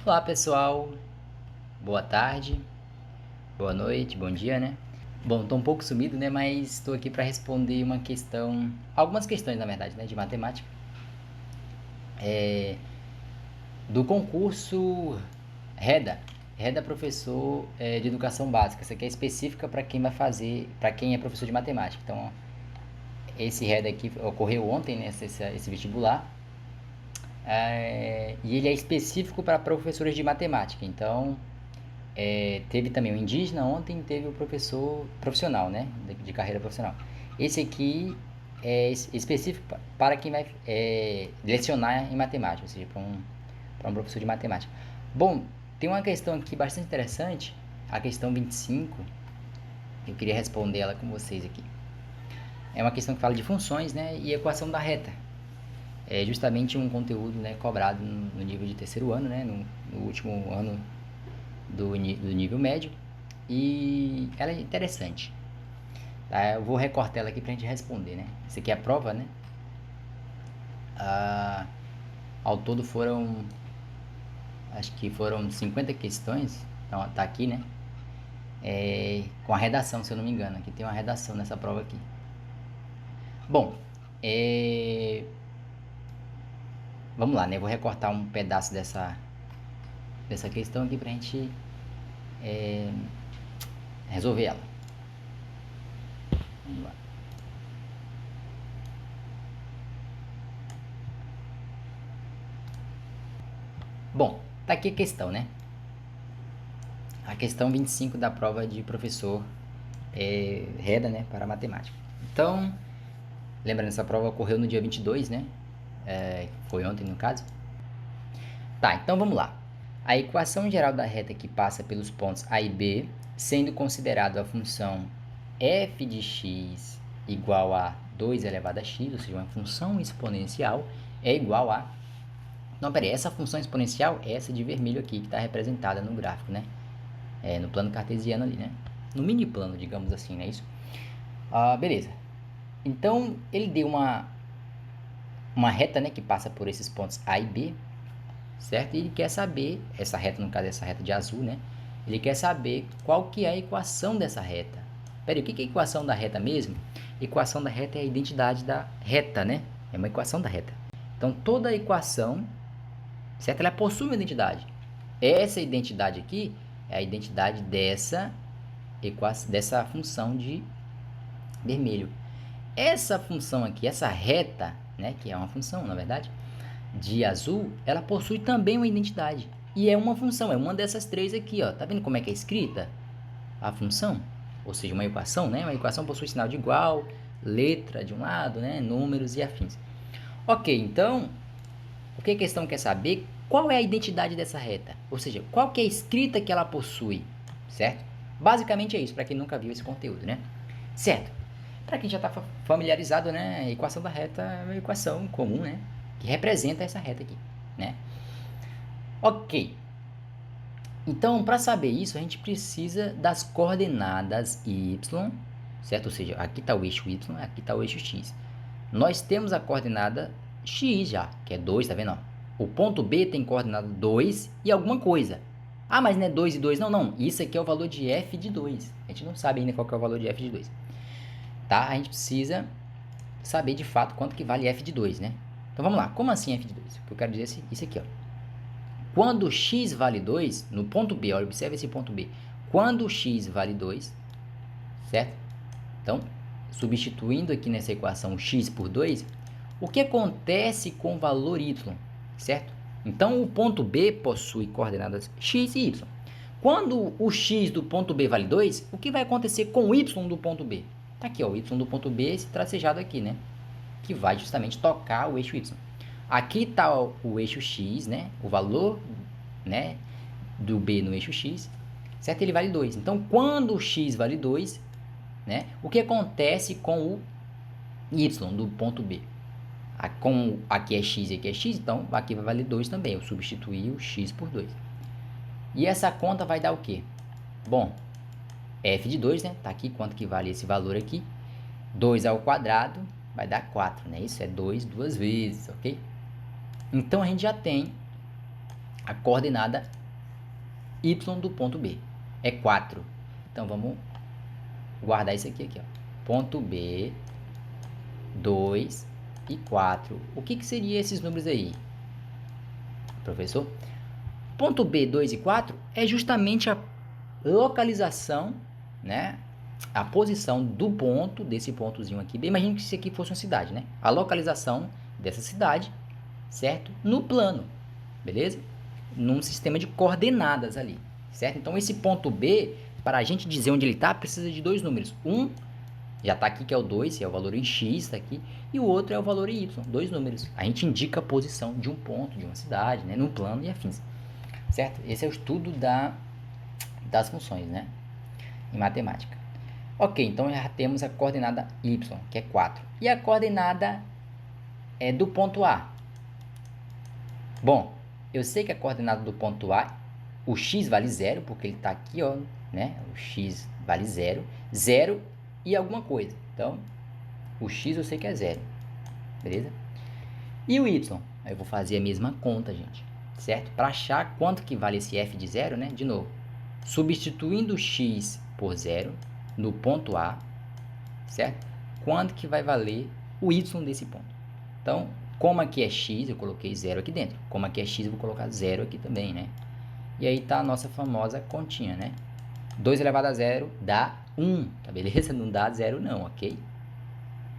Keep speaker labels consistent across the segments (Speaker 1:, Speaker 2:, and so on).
Speaker 1: Olá pessoal, boa tarde, boa noite, bom dia, né? Bom, tô um pouco sumido, né? Mas estou aqui para responder algumas questões na verdade, né? De matemática, do concurso REDA, REDA professor de educação básica. Essa aqui é específica para quem vai fazer, para quem é professor de matemática. Então, esse REDA aqui ocorreu ontem, né? Esse vestibular. E ele é específico para professores de matemática. Então, teve também o indígena, ontem teve o professor profissional, né? De carreira profissional. Esse aqui é específico para quem vai lecionar em matemática, ou seja, para um professor de matemática. Bom, tem uma questão aqui bastante interessante, a questão 25, eu queria responder ela com vocês aqui. É uma questão que fala de funções, né? E equação da reta. É justamente um conteúdo, né, cobrado no nível de terceiro ano, né? No último ano do nível médio. E ela é interessante. Tá? Eu vou recortar ela aqui pra gente responder, né? Essa aqui é a prova, né? Ao todo acho que foram 50 questões. Então tá aqui, né? Com a redação, se eu não me engano. Aqui tem uma redação nessa prova aqui. Bom, vamos lá, né? Eu vou recortar um pedaço dessa questão aqui pra gente resolver ela. Vamos lá. Bom, tá aqui a questão, né? A questão 25 da prova de professor REDA, né, para matemática. Então, lembrando, essa prova ocorreu no dia 22, né? Foi ontem, no caso. Tá, então vamos lá. A equação geral da reta que passa pelos pontos A e B, sendo considerado a função f de x igual a 2 elevado a x, ou seja, uma função exponencial, é igual a... Não, peraí, essa função exponencial é essa de vermelho aqui, que está representada no gráfico, né? No plano cartesiano ali, né? No mini plano, digamos assim, não é isso? Beleza. Então, ele deu uma reta, né, que passa por esses pontos A e B, certo? E ele quer saber, essa reta, no caso, essa reta de azul, né? Ele quer saber qual que é a equação dessa reta. Peraí, o que é a equação da reta mesmo? Equação da reta é a identidade da reta, né? É uma equação da reta. Então, toda equação, certo? Ela possui uma identidade. Essa identidade aqui é a identidade dessa função de vermelho. Essa função aqui, essa reta, né, que é uma função, na verdade, de azul, ela possui também uma identidade. E é uma função, é uma dessas três aqui, ó. Tá vendo como é que é escrita a função? Ou seja, uma equação, né? Uma equação possui sinal de igual, letra de um lado, né? Números e afins. Ok, então, o que a questão quer saber? Qual é a identidade dessa reta? Ou seja, qual que é a escrita que ela possui, certo? Basicamente é isso, para quem nunca viu esse conteúdo, né? Certo. Para quem já está familiarizado, né? A equação da reta é uma equação comum, né? Que representa essa reta aqui, né? Ok. Então, para saber isso, a gente precisa das coordenadas y, certo? Ou seja, aqui está o eixo y, aqui está o eixo x. Nós temos a coordenada x já, que é 2, tá vendo? Ó? O ponto B tem coordenada 2 e alguma coisa. Ah, mas não é 2 e 2, não, não. Isso aqui é o valor de f de 2. A gente não sabe ainda qual que é o valor de f de 2. Tá? A gente precisa saber de fato quanto que vale f de 2, né? Então vamos lá, como assim f de 2? O que eu quero dizer é isso aqui, ó. Quando x vale 2, no ponto B, olha, observe esse ponto B. Quando x vale 2, certo? Então, substituindo aqui nessa equação x por 2, o que acontece com o valor y, certo? Então, o ponto B possui coordenadas x e y. Quando o x do ponto B vale 2, o que vai acontecer com o y do ponto B? Tá aqui, ó, o y do ponto B, esse tracejado aqui, né? Que vai justamente tocar o eixo y. Aqui está o eixo x, né? O valor, né, do B no eixo x, certo? Ele vale 2. Então, quando o x vale 2, né, o que acontece com o y do ponto B? Aqui é x e aqui é x, então aqui vai valer 2 também. Eu substituí o x por 2. E essa conta vai dar o quê? Bom, f de 2, né? Tá aqui quanto que vale esse valor aqui. 2 ao quadrado vai dar 4, né? Isso é 2 duas vezes, ok? Então, a gente já tem a coordenada y do ponto B. É 4. Então, vamos guardar isso aqui, ó. Ponto B, 2 e 4. O que seria esses números aí, professor? Ponto B, 2 e 4 é justamente a localização, né? A posição do ponto, desse pontozinho aqui. Imagina que isso aqui fosse uma cidade, né? A localização dessa cidade, certo? No plano, beleza? Num sistema de coordenadas ali, certo? Então, esse ponto B, para a gente dizer onde ele está, precisa de dois números. Um já está aqui, que é o 2, que é o valor em x, está aqui. E o outro é o valor em y, dois números. A gente indica a posição de um ponto, de uma cidade, né? Num plano e afins, certo? Esse é o estudo das funções, né? Em matemática. Ok, então já temos a coordenada y, que é 4. E a coordenada é do ponto A. Bom, eu sei que a coordenada do ponto A, o x vale 0, porque ele está aqui, ó, né? O x vale 0. 0 e alguma coisa. Então, o x eu sei que é 0. Beleza? E o y? Aí eu vou fazer a mesma conta, gente. Certo? Para achar quanto que vale esse f de 0, né? De novo, substituindo o x por 0 no ponto A, certo? Quanto que vai valer o y desse ponto? Então, como aqui é x, eu coloquei 0 aqui dentro. Como aqui é x, eu vou colocar 0 aqui também, né? E aí tá a nossa famosa continha, né? 2 elevado a 0 dá 1, tá beleza? Não dá 0 não, ok?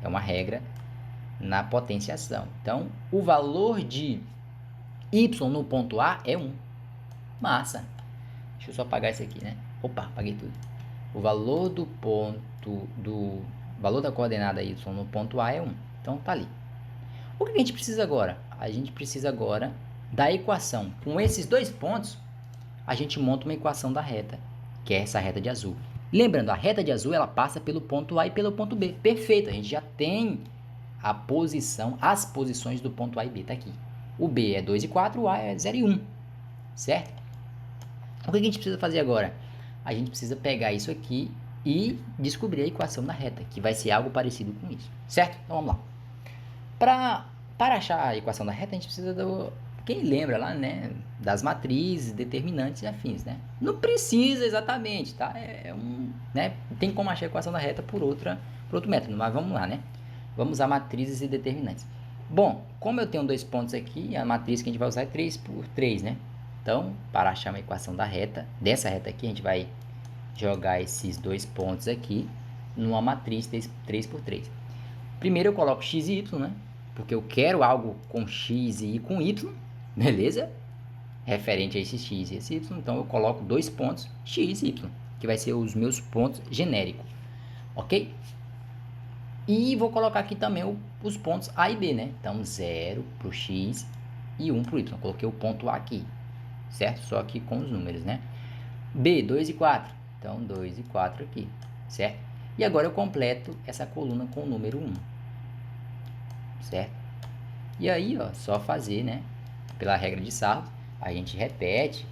Speaker 1: É uma regra na potenciação. Então, o valor de y no ponto A é 1. Massa. Deixa eu só apagar isso aqui, né? Opa, apaguei tudo. O valor valor da coordenada y no ponto A é 1. Então, tá ali. O que a gente precisa agora? A gente precisa agora da equação. Com esses dois pontos, a gente monta uma equação da reta, que é essa reta de azul. Lembrando, a reta de azul, ela passa pelo ponto A e pelo ponto B. Perfeito, a gente já tem a posição, as posições do ponto A e B, tá aqui. O B é 2 e 4, o A é 0 e 1, certo? O que a gente precisa fazer agora? A gente precisa pegar isso aqui e descobrir a equação da reta, que vai ser algo parecido com isso, certo? Então, vamos lá. Para achar a equação da reta, a gente precisa quem lembra lá, né, das matrizes, determinantes e afins, né? Não precisa exatamente, tá? Né? Tem como achar a equação da reta por outro método, mas vamos lá, né? Vamos usar matrizes e determinantes. Bom, como eu tenho dois pontos aqui, a matriz que a gente vai usar é 3 por 3, né? Então, para achar uma equação da reta, dessa reta aqui, a gente vai jogar esses dois pontos aqui numa matriz 3 por 3. Primeiro eu coloco x e y, né? Porque eu quero algo com x e com y, beleza? Referente a esse x e esse y, então eu coloco dois pontos x e y, que vai ser os meus pontos genéricos, ok? E vou colocar aqui também os pontos A e B, né? Então 0 para o x e 1 para o y. Coloquei o ponto A aqui, certo? Só aqui com os números, né? B, 2 e 4. Então 2 e 4 aqui, certo? E agora eu completo essa coluna com o número 1, certo? E aí, ó, só fazer, né? Pela regra de Sarro, a gente repete,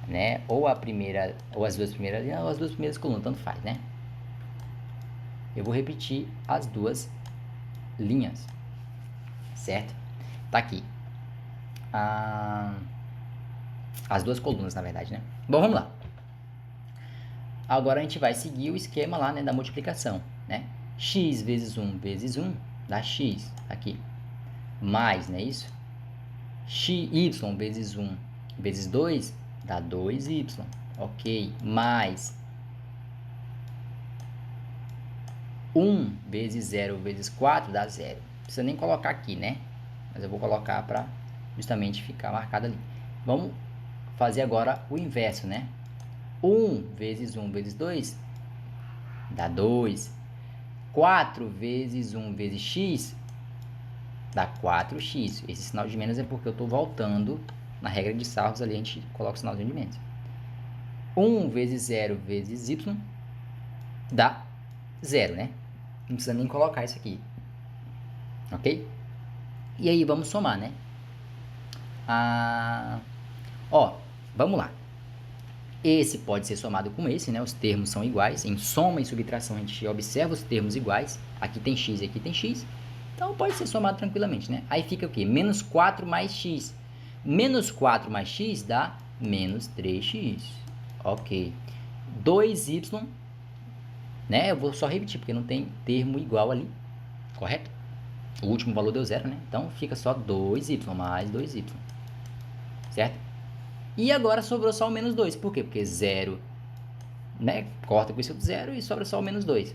Speaker 1: né? Ou a primeira, ou as duas primeiras linhas, ou as duas primeiras colunas, tanto faz, né? Eu vou repetir as duas linhas, certo? Tá aqui. As duas colunas, na verdade, né? Bom, vamos lá. Agora a gente vai seguir o esquema lá, né, da multiplicação, né? X vezes 1 dá x, aqui. Mais, não é isso? Y vezes 1 vezes 2 dá 2y, ok? Mais 1 vezes 0 vezes 4 dá 0. Não precisa nem colocar aqui, né? Mas eu vou colocar para justamente ficar marcado ali. Vamos fazer agora o inverso, né? 1 vezes 1 vezes 2 dá 2. 4 vezes 1 vezes x dá 4x. Esse sinal de menos é porque eu estou voltando na regra de Sarros, ali a gente coloca o sinalzinho de menos. 1 vezes 0 vezes y dá 0, né? Não precisa nem colocar isso aqui, ok? E aí vamos somar, né? Ó, vamos lá. Esse pode ser somado com esse, né? Os termos são iguais. Em soma e subtração a gente observa os termos iguais. Aqui tem x e aqui tem x. Então pode ser somado tranquilamente, né? Aí fica o quê? Menos 4 mais x. Menos 4 mais x dá menos 3x. Ok. 2y, né? Eu vou só repetir, porque não tem termo igual ali, correto? O último valor deu 0, né? Então fica só 2y mais 2y, certo? E agora sobrou só o menos 2. Por quê? Porque 0, né? Corta com isso 0 e sobra só o menos 2.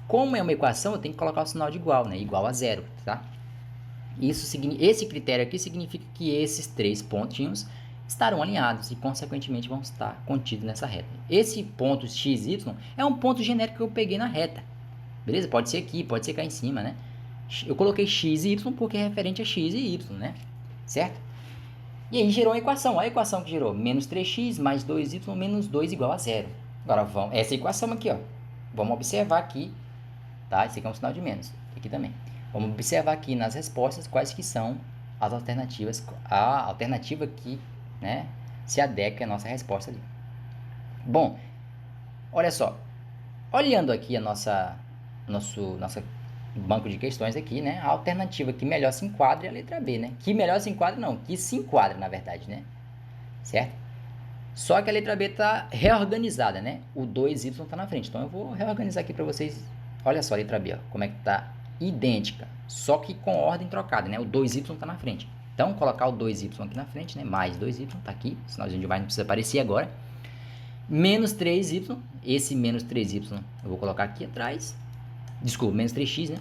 Speaker 1: Como é uma equação, eu tenho que colocar o sinal de igual, né? Igual a 0, tá? Esse critério aqui significa que esses 3 pontinhos estarão alinhados e, consequentemente, vão estar contidos nessa reta. Esse ponto x, y é um ponto genérico que eu peguei na reta, beleza? Pode ser aqui, pode ser cá em cima, né? Eu coloquei x e y porque é referente a x e y, né? Certo? E aí gerou uma equação. A equação que gerou menos 3x mais 2y menos 2 igual a 0. Agora, essa equação aqui, ó. Vamos observar aqui, tá? Esse aqui é um sinal de menos. Aqui também. Vamos observar aqui nas respostas quais que são as alternativas, a alternativa que, né, se adequa à nossa resposta ali. Bom, olha só. Olhando aqui a nossa banco de questões aqui, né, a alternativa que melhor se enquadra é a letra B, né? Que melhor se enquadra não, que se enquadra, na verdade, né? Certo? Só que a letra B está reorganizada, né? O 2y está na frente. Então eu vou reorganizar aqui para vocês. Olha só a letra B, ó, como é que está idêntica, só que com ordem trocada, né? O 2y está na frente. Então, colocar o 2y aqui na frente, né? Mais 2y, está aqui, o sinalzinho de mais não precisa aparecer agora. Menos 3y, esse menos 3y eu vou colocar aqui atrás. Desculpa, menos 3x, né?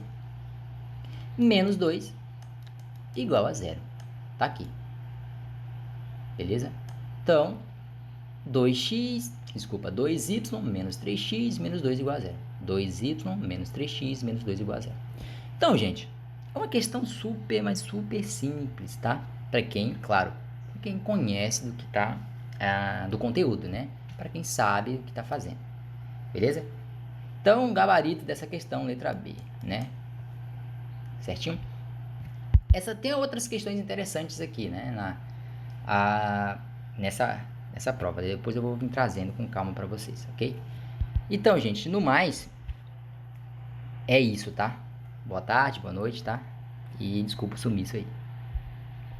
Speaker 1: Menos 2 igual a 0. Tá aqui. Beleza? Então, 2y menos 3x menos 2 igual a 0. 2y menos 3x menos 2 igual a 0. Então, gente, é uma questão super, mas super simples, tá? Para quem, claro, pra quem conhece do que tá, do conteúdo, né? Para quem sabe o que tá fazendo. Beleza? Então, gabarito dessa questão, letra B, né? Certinho? Tem outras questões interessantes aqui, né? Nessa prova. Depois eu vou vir trazendo com calma para vocês, ok? Então, gente, no mais, é isso, tá? Boa tarde, boa noite, tá? E desculpa o sumiço aí.